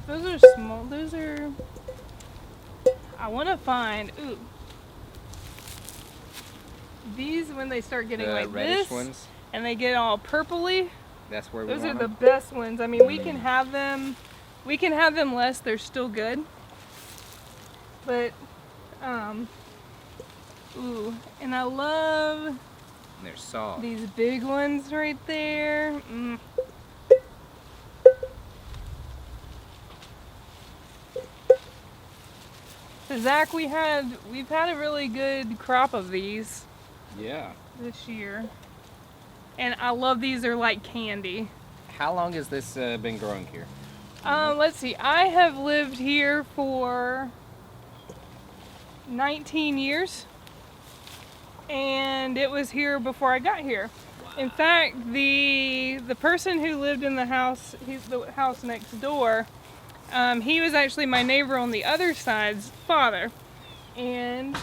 Oh, those are small. Those are... I want to find... Ooh. These, when they start getting like reddish this, ones, and they get all purpley, that's where we those want are the them. best ones. I mean, we can have them less, they're still good. But, ooh, and I love They're soft. these big ones right there. So Zach, we've had a really good crop of these. Yeah. This year. And I love these, they're like candy. How long has this been growing here? Let's see, I have lived here for 19 years. And it was here before I got here. Wow. In fact, the person who lived in the house next door, he was actually my neighbor on the other side's father. And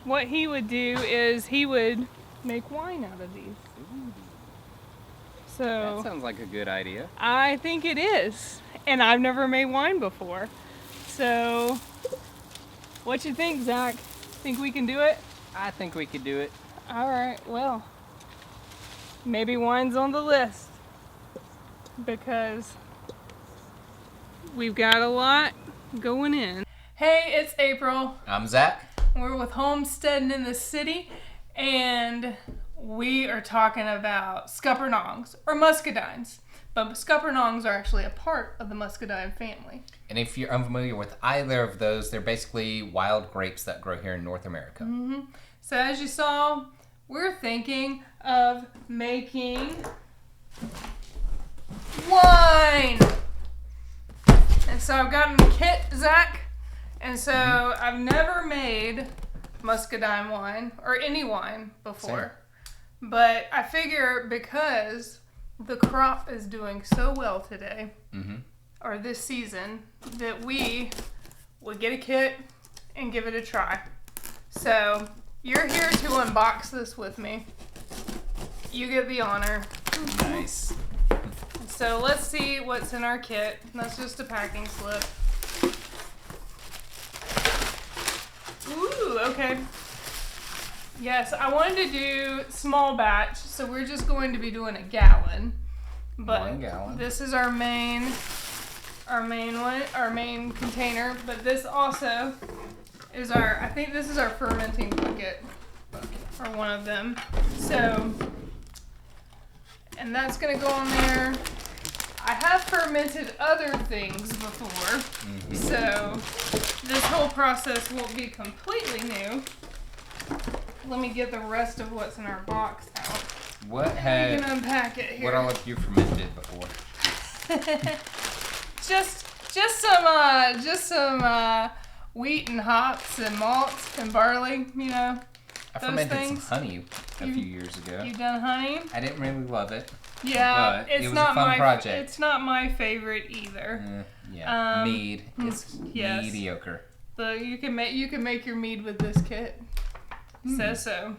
what he would do is he would make wine out of these. Ooh. So That sounds like a good idea. I think it is. And I've never made wine before. So what you think, Zach? Think we can do it? I think we could do it. All right, well, maybe wine's on the list because we've got a lot going in. Hey, it's April. I'm Zach. We're with Homesteadin In The City, and we are talking about scuppernongs, or muscadines. But scuppernongs are actually a part of the muscadine family. And if you're unfamiliar with either of those, they're basically wild grapes that grow here in North America. Mm-hmm. So as you saw, we're thinking of making wine. And so I've gotten a kit, Zach. And so I've never made muscadine wine or any wine before. Same. But I figure because the crop is doing so well today, or this season, that we would get a kit and give it a try. So you're here to unbox this with me. You get the honor. Nice. So let's see what's in our kit. That's just a packing slip. Ooh, okay. Yes, I wanted to do small batch, so we're just going to be doing a gallon. But 1 gallon. This is our main container. But this also is I think this is our fermenting bucket, or one of them. So, and that's gonna go on there. I have fermented other things before, so this whole process won't be completely new. Let me get the rest of what's in our box out. What We can unpack it here. What all have you fermented before? just some wheat and hops and malts and barley, you know. I those fermented things. some honey a few years ago. You've done honey? I didn't really love it. Yeah, but it's it was not a fun project. It's not my favorite either. Mead is yes. mediocre. But you can make your mead with this kit. Says so.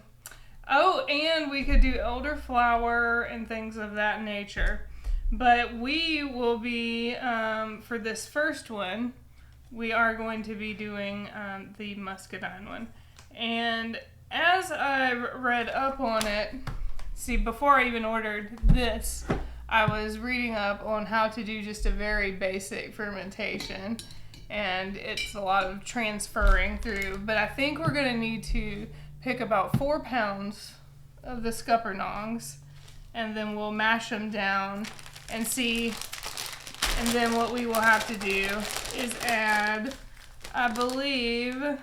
Oh, and we could do elderflower and things of that nature. But we will be, for this first one, we are going to be doing the muscadine one. And as I read up on it, see, before I even ordered this, I was reading up on how to do just a very basic fermentation. And it's a lot of transferring through. But I think we're going to need to pick about 4 pounds of the scuppernongs, and then we'll mash them down and see. And then what we will have to do is add, I believe,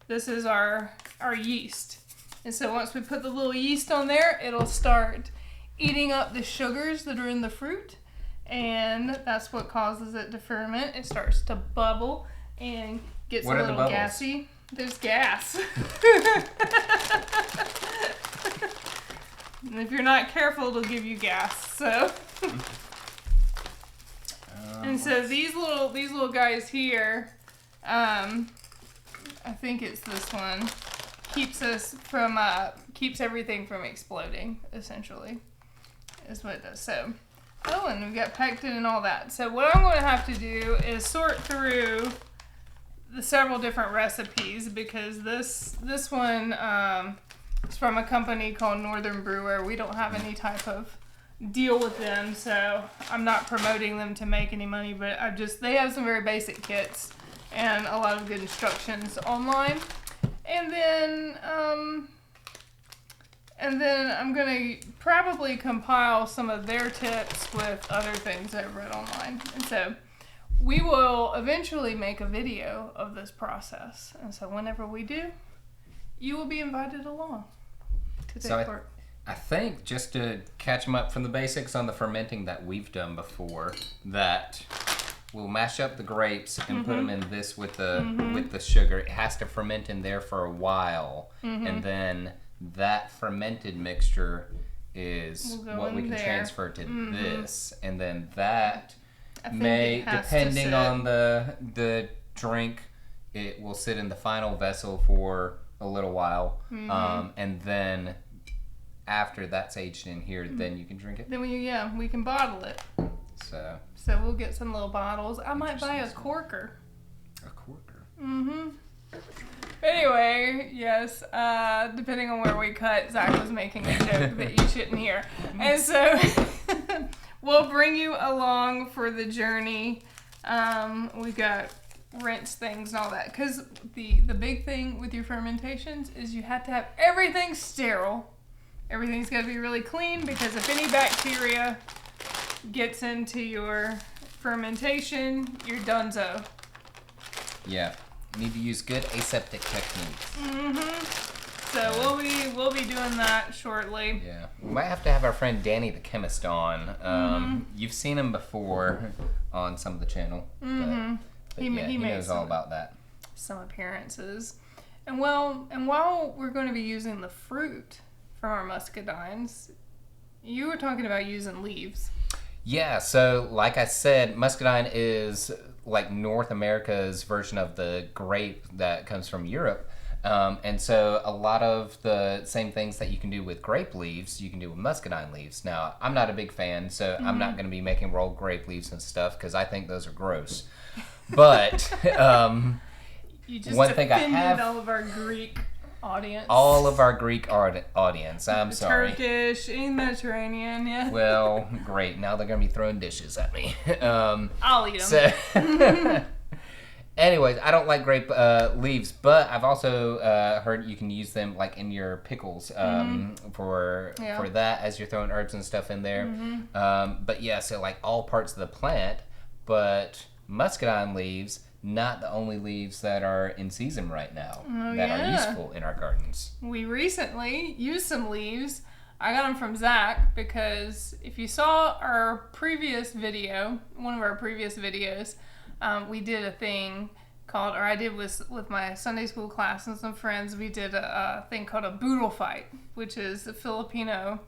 this is our yeast. And so once we put the little yeast on there, it'll start eating up the sugars that are in the fruit, and that's what causes it to ferment. It starts to bubble and gets a little gassy. There's gas. And if you're not careful, it'll give you gas. So, and so these little guys here, I think it's this one, keeps everything from exploding. Essentially, is what it does. So, Oh, and we've got pectin and all that. So what I'm going to have to do is sort through the several different recipes, because this one is from a company called Northern Brewer. We don't have any type of deal with them, so I'm not promoting them to make any money, but they have some very basic kits and a lot of good instructions online. And then I'm going to probably compile some of their tips with other things I've read online. And so we will eventually make a video of this process. And so whenever we do, you will be invited along to take part. I think, just to catch them up from the basics on the fermenting that we've done before, that we'll mash up the grapes and put them in this with the sugar. It has to ferment in there for a while, and then that fermented mixture is what we can transfer to this, and then that depending on the drink, it will sit in the final vessel for a little while, and then after that's aged in here, then you can drink it. Then we can bottle it. So we'll get some little bottles. I might buy a corker. A corker. Anyway, yes, depending on where we cut, Zach was making a joke that you shouldn't hear. And so we'll bring you along for the journey. We've got rinse things and all that. Because the big thing with your fermentations is you have to have everything sterile. Everything's got to be really clean, because if any bacteria gets into your fermentation, you're donezo. Yeah. You need to use good aseptic techniques. So we'll be doing that shortly. Yeah. We might have to have our friend Danny the chemist on. You've seen him before on some of the channel. But he knows all about that. Some appearances. And while we're going to be using the fruit from our muscadines, you were talking about using leaves. Yeah, so like I said, muscadine is like North America's version of the grape that comes from Europe. And so a lot of the same things that you can do with grape leaves, you can do with muscadine leaves. Now, I'm not a big fan, so I'm not going to be making rolled grape leaves and stuff, because I think those are gross. But you just one thing I have, all of our Greek audience. All of our Greek audience. I'm sorry. Turkish, and Mediterranean, yeah. Well, great. Now they're going to be throwing dishes at me. I'll eat them. So anyways, I don't like grape leaves, but I've also heard you can use them like in your pickles for that, as you're throwing herbs and stuff in there. But yeah, so like all parts of the plant, but muscadine leaves, not the only leaves that are in season right now that are useful in our gardens. We recently used some leaves. I got them from Zach, because if you saw our previous video, one of our previous videos, we did a thing called, or I did with my Sunday school class and some friends, we did a thing called a boodle fight, which is a Filipino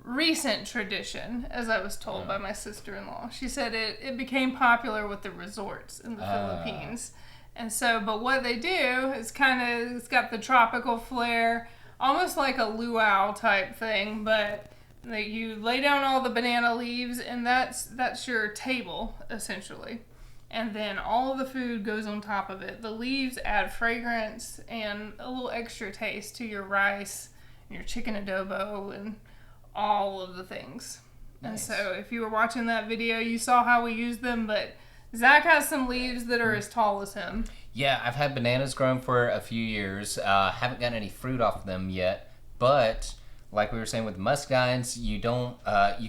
recent tradition, as I was told by my sister-in-law. She said it became popular with the resorts in the Philippines. And so, but what they do is it's got the tropical flair, almost like a luau type thing, but you lay down all the banana leaves, and that's your table, essentially. And then all of the food goes on top of it. The leaves add fragrance and a little extra taste to your rice and your chicken adobo and all of the things. Nice. And so if you were watching that video, you saw how we used them, but Zach has some leaves that are as tall as him. Yeah, I've had bananas growing for a few years. Haven't gotten any fruit off of them yet, but like we were saying with muscadines, you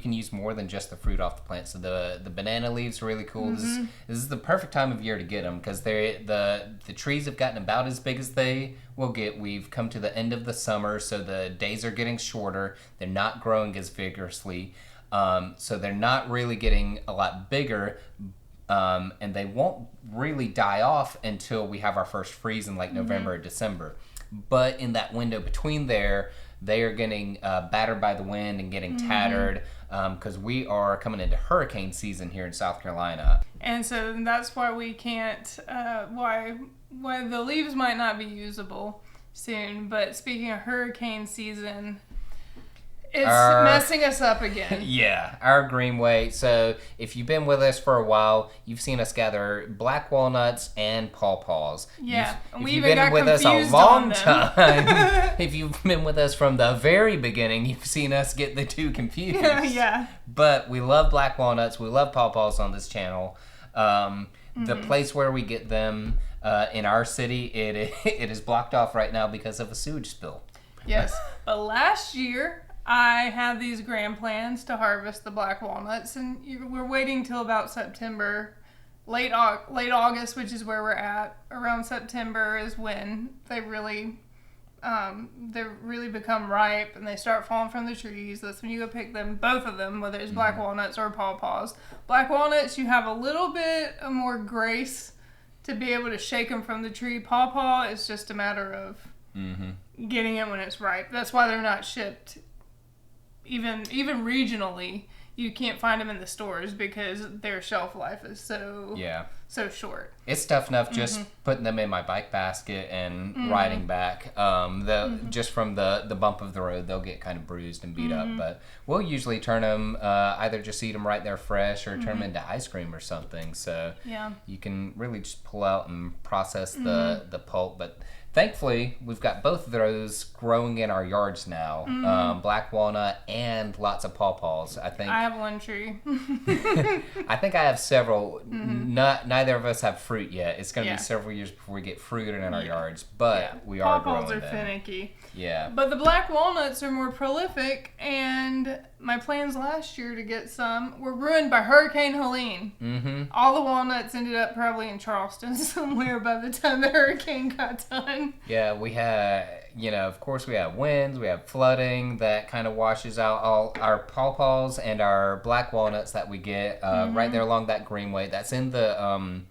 can use more than just the fruit off the plant. So the banana leaves are really cool. This is the perfect time of year to get them, because the trees have gotten about as big as they will get. We've come to the end of the summer, so the days are getting shorter. They're not growing as vigorously, so they're not really getting a lot bigger, and they won't really die off until we have our first freeze in like November or December. But in that window between there, they are getting battered by the wind and getting tattered, because we are coming into hurricane season here in South Carolina. And so that's why we can't, why the leaves might not be usable soon. But speaking of hurricane season, It's messing us up again. Yeah, our greenway. So if you've been with us for a while, you've seen us gather black walnuts and pawpaws. Yeah, If we you've even been got with us a confused long on them. time, if you've been with us from the very beginning, you've seen us get the two confused. Yeah. But we love black walnuts. We love pawpaws on this channel. The place where we get them in our city, it is blocked off right now because of a sewage spill. Yes, but last year I had these grand plans to harvest the black walnuts, and we're waiting till about September, late August, which is where we're at. Around September is when they really become ripe and they start falling from the trees. That's when you go pick them, both of them, whether it's black walnuts or pawpaws. Black walnuts, you have a little bit of more grace to be able to shake them from the tree. Pawpaw is just a matter of getting it when it's ripe. That's why they're not shipped. Even regionally, you can't find them in the stores because their shelf life is so short. It's tough enough just putting them in my bike basket and riding back. Just from the bump of the road, they'll get kind of bruised and beat up. But we'll usually turn them, either just eat them right there fresh or turn them into ice cream or something. So you can really just pull out and process the pulp. But thankfully, we've got both of those growing in our yards now. Black walnut and lots of pawpaws. I have one tree. I think I have several. Neither of us have fruit yet. It's going to be several years before we get fruit in our yards, but we are growing them. Pawpaws are finicky. Yeah. But the black walnuts are more prolific, and my plans last year to get some were ruined by Hurricane Helene. All the walnuts ended up probably in Charleston somewhere by the time the hurricane got done. Yeah, we had, of course we have winds, we have flooding that kind of washes out all our pawpaws and our black walnuts that we get right there along that greenway. That's in the,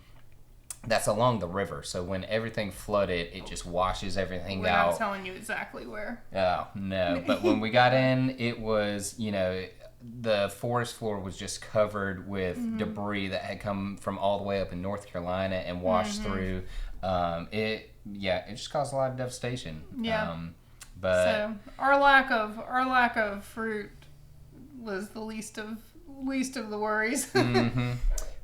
that's along the river. So when everything flooded, it just washes everything out. We're not telling you exactly where. Oh, no. But when we got in, it was, the forest floor was just covered with debris that had come from all the way up in North Carolina and washed through. It just caused a lot of devastation. Yeah. But so our lack of fruit was the least of the worries.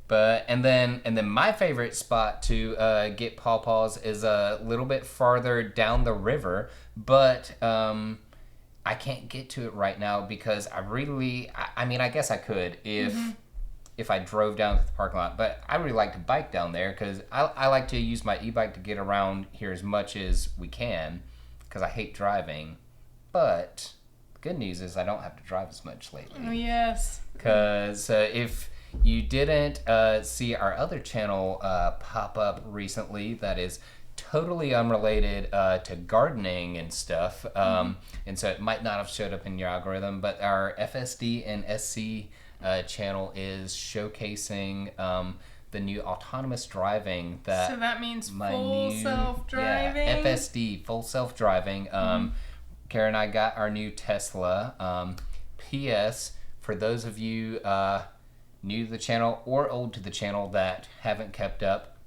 But and then my favorite spot to get pawpaws is a little bit farther down the river, but I can't get to it right now because I guess I could if I drove down to the parking lot, but I really like to bike down there because I like to use my e-bike to get around here as much as we can because I hate driving. But the good news is I don't have to drive as much lately. Oh, yes. Because if you didn't see our other channel pop up recently, that is totally unrelated to gardening and stuff, and so it might not have showed up in your algorithm, but our FSD and SC channel is showcasing the new autonomous driving so that means full self-driving. Yeah, FSD, full self-driving. Kara and I got our new Tesla. P.S. For those of you new to the channel or old to the channel that haven't kept up,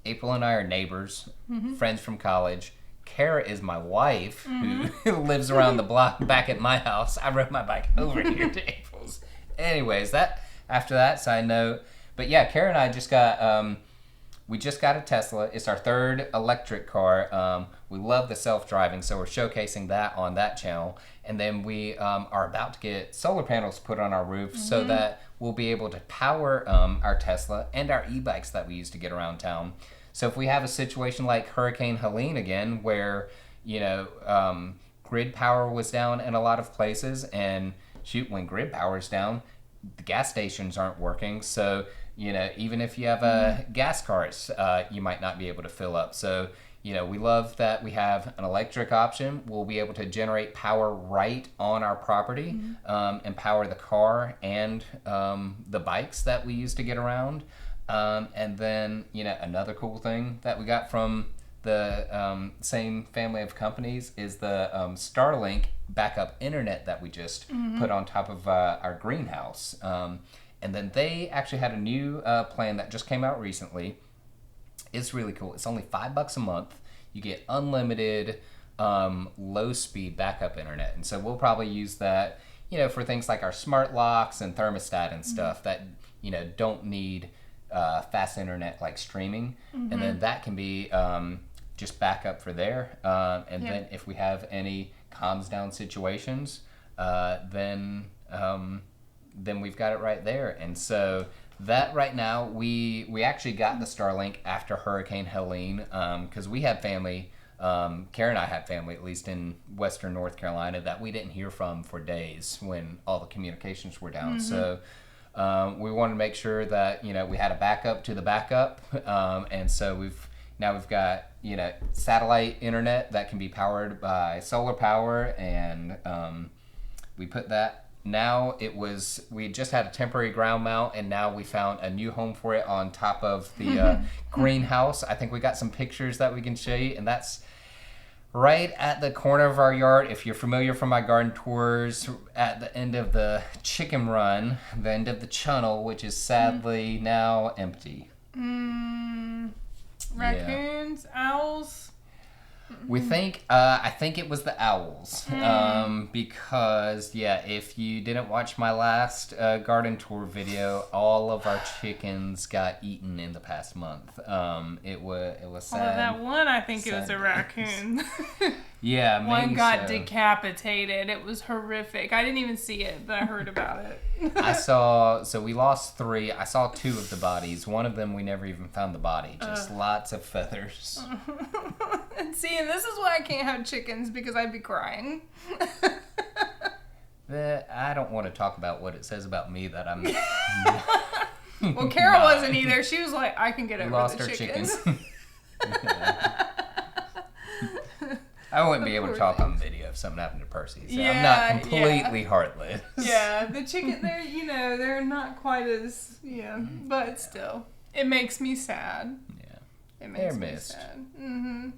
April and I are neighbors, friends from college. Kara is my wife who lives around the block back at my house. I rode my bike over here to April's. Anyways, after that side note, but yeah, Kara and I just got we just got a Tesla. It's our third electric car. We love the self-driving, so we're showcasing that on that channel. And then we are about to get solar panels put on our roof so that we'll be able to power our Tesla and our e-bikes that we use to get around town. So if we have a situation like Hurricane Helene again, where, grid power was down in a lot of places, and shoot, when grid power is down, the gas stations aren't working. So, even if you have gas cars, you might not be able to fill up. So, we love that we have an electric option. We'll be able to generate power right on our property and power the car and the bikes that we use to get around. And then, another cool thing that we got from the same family of companies is the Starlink backup internet that we just put on top of our greenhouse. And then they actually had a new plan that just came out recently. It's really cool. It's only $5 a month. You get unlimited low speed backup internet, and so we'll probably use that, for things like our smart locks and thermostat and stuff that don't need fast internet like streaming, and then that can be just backup for there, and then if we have any comms down situations, then we've got it right there. And so that right now, we actually got the Starlink after Hurricane Helene, because we had family, Karen and I had family, at least in western North Carolina, that we didn't hear from for days when all the communications were down. So we wanted to make sure that, we had a backup to the backup. And so we've got, satellite internet that can be powered by solar power, and we put that. Now we just had a temporary ground mount, and now we found a new home for it on top of the greenhouse. I think we got some pictures that we can show you, and that's right at the corner of our yard. If you're familiar from my garden tours, at the end of the chicken run, the end of the channel, which is sadly now empty. Raccoons, owls. We think, I think it was the owls, because, if you didn't watch my last garden tour video, all of our chickens got eaten in the past month. It was sad. Oh, that one, I think it was a raccoon. Yeah, maybe one got so. Decapitated. It was horrific. I didn't even see it, but I heard about it. So we lost 3. I saw 2 of the bodies. One of them, we never even found the body. Just lots of feathers. And see, and this is why I can't have chickens, because I'd be crying. I don't want to talk about what it says about me that I'm... Well, Carol wasn't either. She was like, I can get over lost the our chickens. I wouldn't be able to talk on video if something happened to Percy. So I'm not completely heartless. Yeah, the chicken, they're not quite as, but still, it makes me sad. Yeah. It makes me sad. Mm-hmm.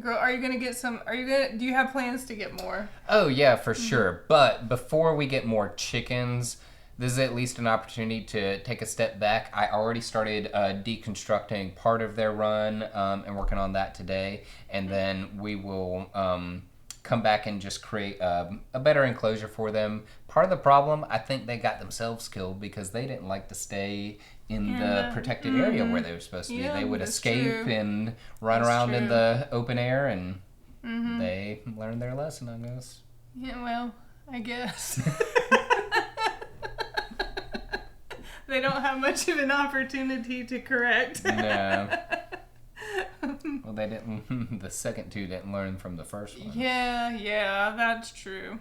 Girl, are you going to get some, do you have plans to get more? Oh, yeah, for sure. But before we get more chickens, this is at least an opportunity to take a step back. I already started deconstructing part of their run and working on that today. And then we will come back and just create a better enclosure for them. Part of the problem, I think they got themselves killed because they didn't like to stay in the protected area where they were supposed to be. They would escape and run around in the open air, and they learned their lesson, I guess. Yeah, well, I guess. They don't have much of an opportunity to correct. No. Well, they didn't. The second 2 didn't learn from the first one. Yeah, that's true.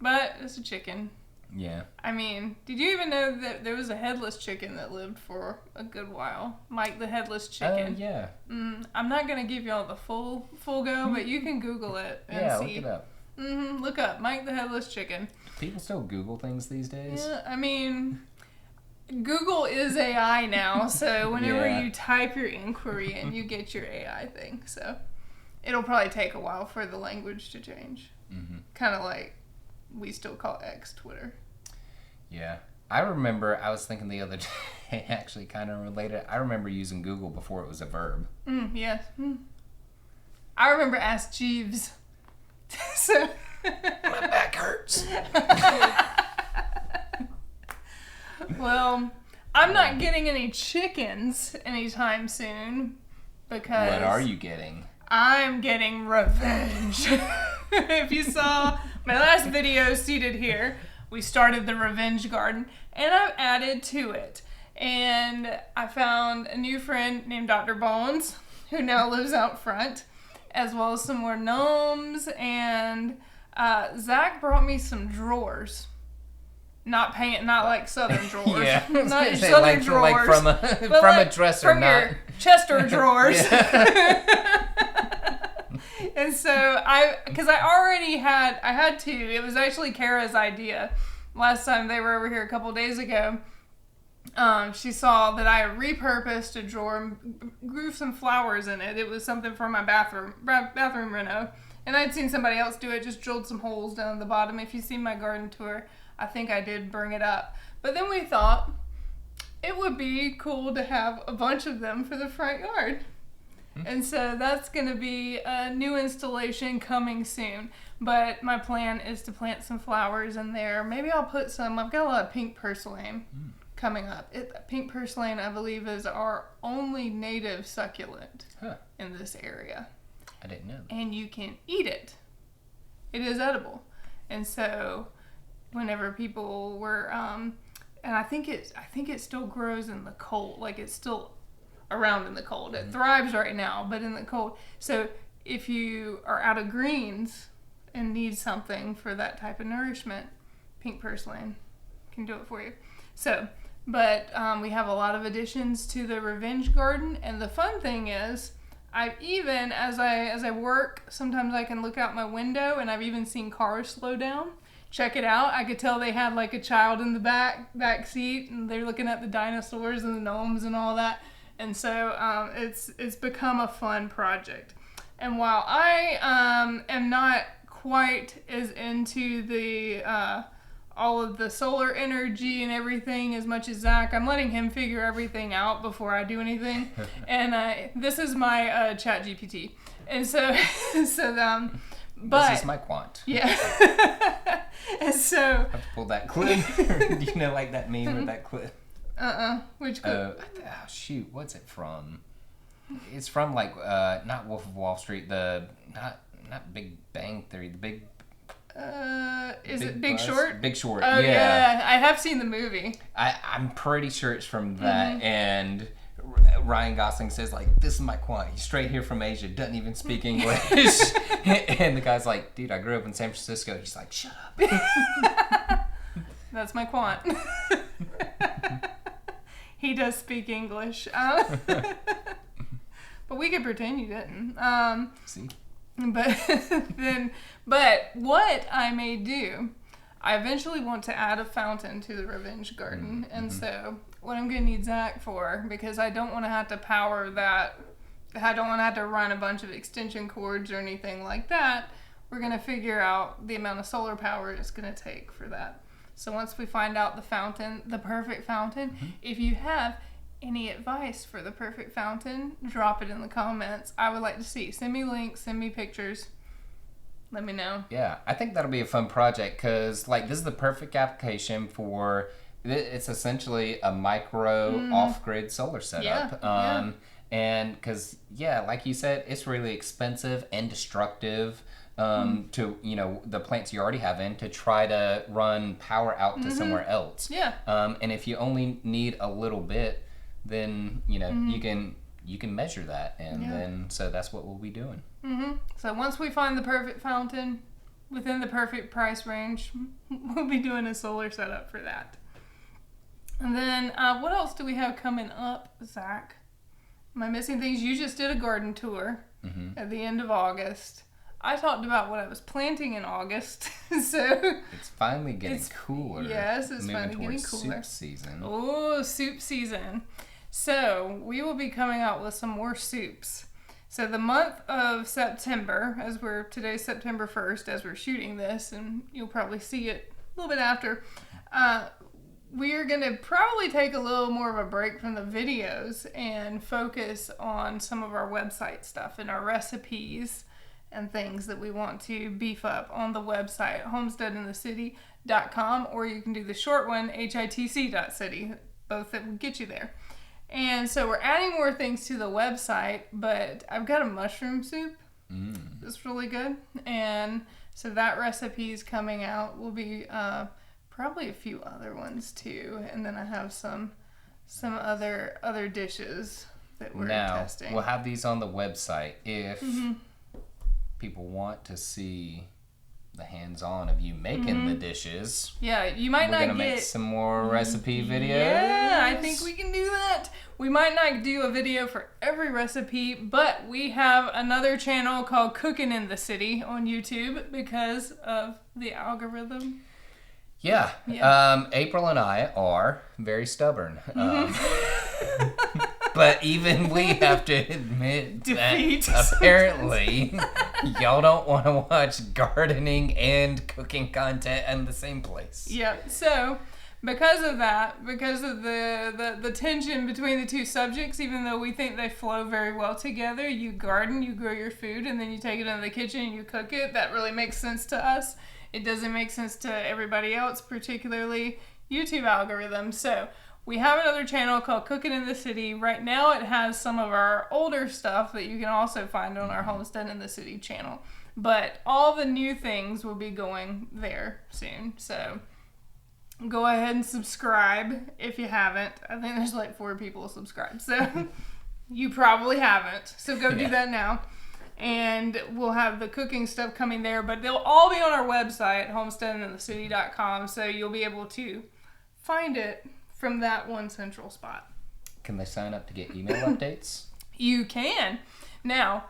But it's a chicken. Yeah. I mean, did you even know that there was a headless chicken that lived for a good while? Mike the headless chicken. Oh, yeah. I'm not going to give y'all the full go, but you can Google it and see. Yeah, look it up. Look up Mike the headless chicken. Do people still Google things these days? Yeah, I mean, Google is AI now, so whenever you type your inquiry in, you get your AI thing. So it'll probably take a while for the language to change. Kind of like we still call X Twitter. Yeah. I remember, I was thinking the other day, actually kind of related. I remember using Google before it was a verb. Yes. I remember Ask Jeeves. So my back hurts. Well, I'm not getting any chickens anytime soon because... What are you getting? I'm getting revenge. If you saw my last video seated here, we started the revenge garden, and I've added to it. And I found a new friend named Dr. Bones, who now lives out front, as well as some more gnomes, and Zach brought me some drawers. Not like southern drawers. Yeah, not southern drawers. Like from a dresser, from not your Chester drawers. And so because I already had 2. It was actually Kara's idea. Last time they were over here a couple days ago, she saw that I repurposed a drawer and grew some flowers in it. It was something for my bathroom reno. And I'd seen somebody else do it, just drilled some holes down the bottom. If you've seen my garden tour, I think I did bring it up. But then we thought it would be cool to have a bunch of them for the front yard. And so that's going to be a new installation coming soon. But my plan is to plant some flowers in there. Maybe I'll put some, I've got a lot of pink purslane coming up. Pink purslane, I believe, is our only native succulent in this area. I didn't know. And you can eat it. It is edible. And so whenever people were, and I think it still grows in the cold. Like it's still around in the cold. It thrives right now, but in the cold. So if you are out of greens and need something for that type of nourishment, pink purslane can do it for you. So, but we have a lot of additions to the Revenge Garden, and the fun thing is, I've even, as I work, sometimes I can look out my window, and I've even seen cars slow down. Check it out. I could tell they had like a child in the back seat, and they're looking at the dinosaurs and the gnomes and all that. And so it's become a fun project. And while I am not quite as into the all of the solar energy and everything as much as Zach, I'm letting him figure everything out before I do anything. And this is my chat GPT. And so but this is my quant. Yeah. And so I have to pull that clip. Do you know like that meme with that clip? Which clip? Oh, shoot, what's it from? It's from like not Wolf of Wall Street, the not Big Bang Theory, the big is it Big Bus? Short? Big Short. Oh yeah. I have seen the movie. I'm pretty sure it's from that. And Ryan Gosling says like, "This is my quant. He's straight here from Asia, doesn't even speak English." And the guy's like, "Dude, I grew up in San Francisco." He's like, "Shut up." That's my quant. He does speak English. But we could pretend you didn't. See? But what I may do, I eventually want to add a fountain to the Revenge Garden. And so what I'm going to need Zach for, because I don't want to have to power that, I don't want to have to run a bunch of extension cords or anything like that, we're going to figure out the amount of solar power it's going to take for that. So once we find out the fountain, the perfect fountain, if you have any advice for the perfect fountain, drop it in the comments. I would like to see. Send me links, send me pictures. Let me know. Yeah, I think that'll be a fun project because like this is the perfect application for, it's essentially a micro off-grid solar setup. Yeah. And because, yeah, like you said, it's really expensive and destructive to, the plants you already have in to try to run power out to somewhere else. Yeah. And if you only need a little bit, then, you can measure that. And then, so that's what we'll be doing. So once we find the perfect fountain within the perfect price range, we'll be doing a solar setup for that. And then what else do we have coming up, Zach? Am I missing things? You just did a garden tour at the end of August. I talked about what I was planting in August. So it's finally getting cooler. Yes, it's finally getting cooler. Soup season. Oh, soup season. So we will be coming out with some more soups. So the month of September, today's September 1st, as we're shooting this, and you'll probably see it a little bit after, we're going to probably take a little more of a break from the videos and focus on some of our website stuff and our recipes and things that we want to beef up on the website, homesteadinthecity.com, or you can do the short one, hitc.city, both that will get you there. And so we're adding more things to the website, but I've got a mushroom soup. It's really good. And so that recipe is coming out. Will be probably a few other ones too. And then I have some other dishes that we're testing. We'll have these on the website if people want to see the hands-on of you making the dishes. Yeah, you might We're not gonna make some more recipe videos. Yeah, I think we can do that. We might not do a video for every recipe, but we have another channel called Cooking in the City on YouTube because of the algorithm. Yeah. April and I are very stubborn. But even we have to admit that apparently y'all don't want to watch gardening and cooking content in the same place. Yep. So, because of that, because of the tension between the two subjects, even though we think they flow very well together, you garden, you grow your food, and then you take it into the kitchen and you cook it. That really makes sense to us. It doesn't make sense to everybody else, particularly YouTube algorithms. So we have another channel called Cooking in the City. Right now it has some of our older stuff that you can also find on our Homestead in the City channel. But all the new things will be going there soon. So go ahead and subscribe if you haven't. I think there's like 4 people subscribed. So you probably haven't. So go do that now. And we'll have the cooking stuff coming there. But they'll all be on our website, homesteadinthecity.com. So you'll be able to find it from that one central spot. Can they sign up to get email updates? You can. Now,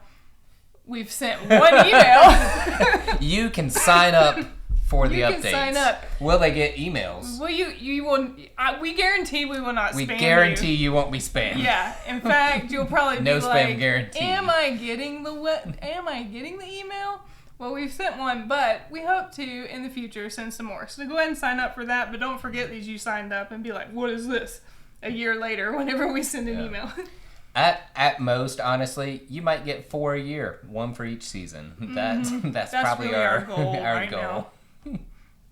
we've sent one email. You can sign up for the updates. You can sign up. Will they get emails? Well, you will. We guarantee we will not spam you. We guarantee you won't be spammed. Yeah. In fact, you'll probably no be spam like, guarantee. Am I getting the email? Well, we've sent one, but we hope to, in the future, send some more. So go ahead and sign up for that, but don't forget that you signed up and be like, what is this? A year later, whenever we send an email. At most, honestly, you might get 4 a year, 1 for each season. That's probably really our goal. our goal.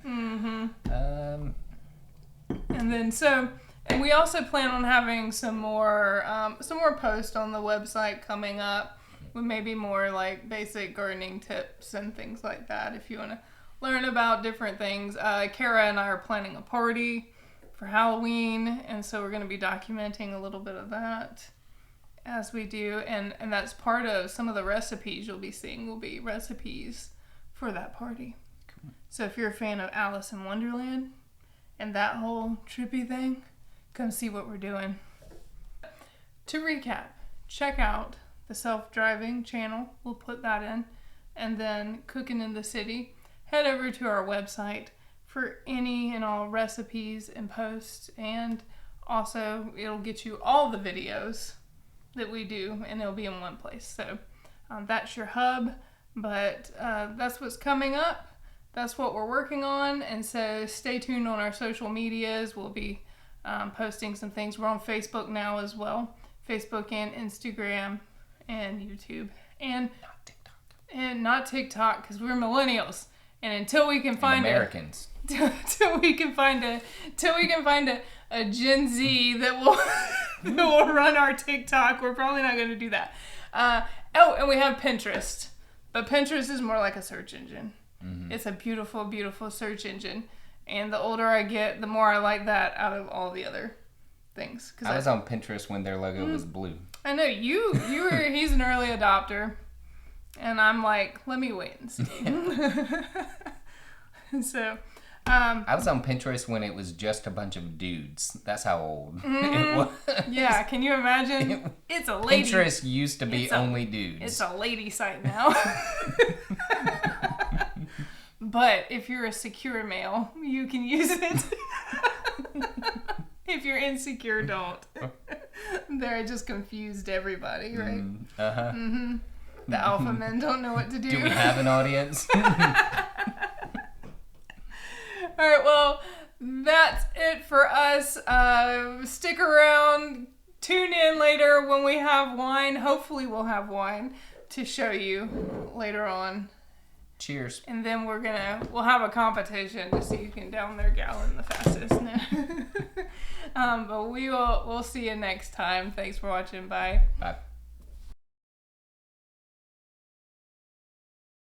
And then and we also plan on having some more posts on the website coming up with maybe more like basic gardening tips and things like that. If you want to learn about different things, Kara and I are planning a party for Halloween, and so we're going to be documenting a little bit of that as we do, and that's part of some of the recipes you'll be seeing will be recipes for that party. Cool. So if you're a fan of Alice in Wonderland and that whole trippy thing, come see what we're doing. To recap, check out the self-driving channel. We'll put that in. And then Cooking in the City. Head over to our website for any and all recipes and posts. And also, it'll get you all the videos that we do, and it'll be in one place. So that's your hub. But that's what's coming up. That's what we're working on. And so stay tuned on our social medias. We'll be posting some things. We're on Facebook now as well. Facebook and Instagram and YouTube. And not TikTok. And not TikTok, because we're millennials. And until we can find Americans. Till we can find a Gen Z that will that will run our TikTok, we're probably not going to do that. And we have Pinterest. But Pinterest is more like a search engine. Mm-hmm. It's a beautiful, beautiful search engine. And the older I get, the more I like that out of all the other things. I was on Pinterest when their logo was blue. I know. He's an early adopter. And I'm like, let me wait and see. So, I was on Pinterest when it was just a bunch of dudes. That's how old it was. Yeah, can you imagine? It's a lady. Pinterest used to be only dudes. It's a lady site now. But if you're a secure male, you can use it. If you're insecure, don't. There, I just confused everybody, right? Uh-huh. Mm-hmm. The alpha men don't know what to do. Do we have an audience? All right, well, that's it for us. Stick around. Tune in later when we have wine. Hopefully we'll have wine to show you later on. Cheers. And then we'll have a competition to see who can down their gallon the fastest. But we'll see you next time. Thanks for watching. Bye. Bye.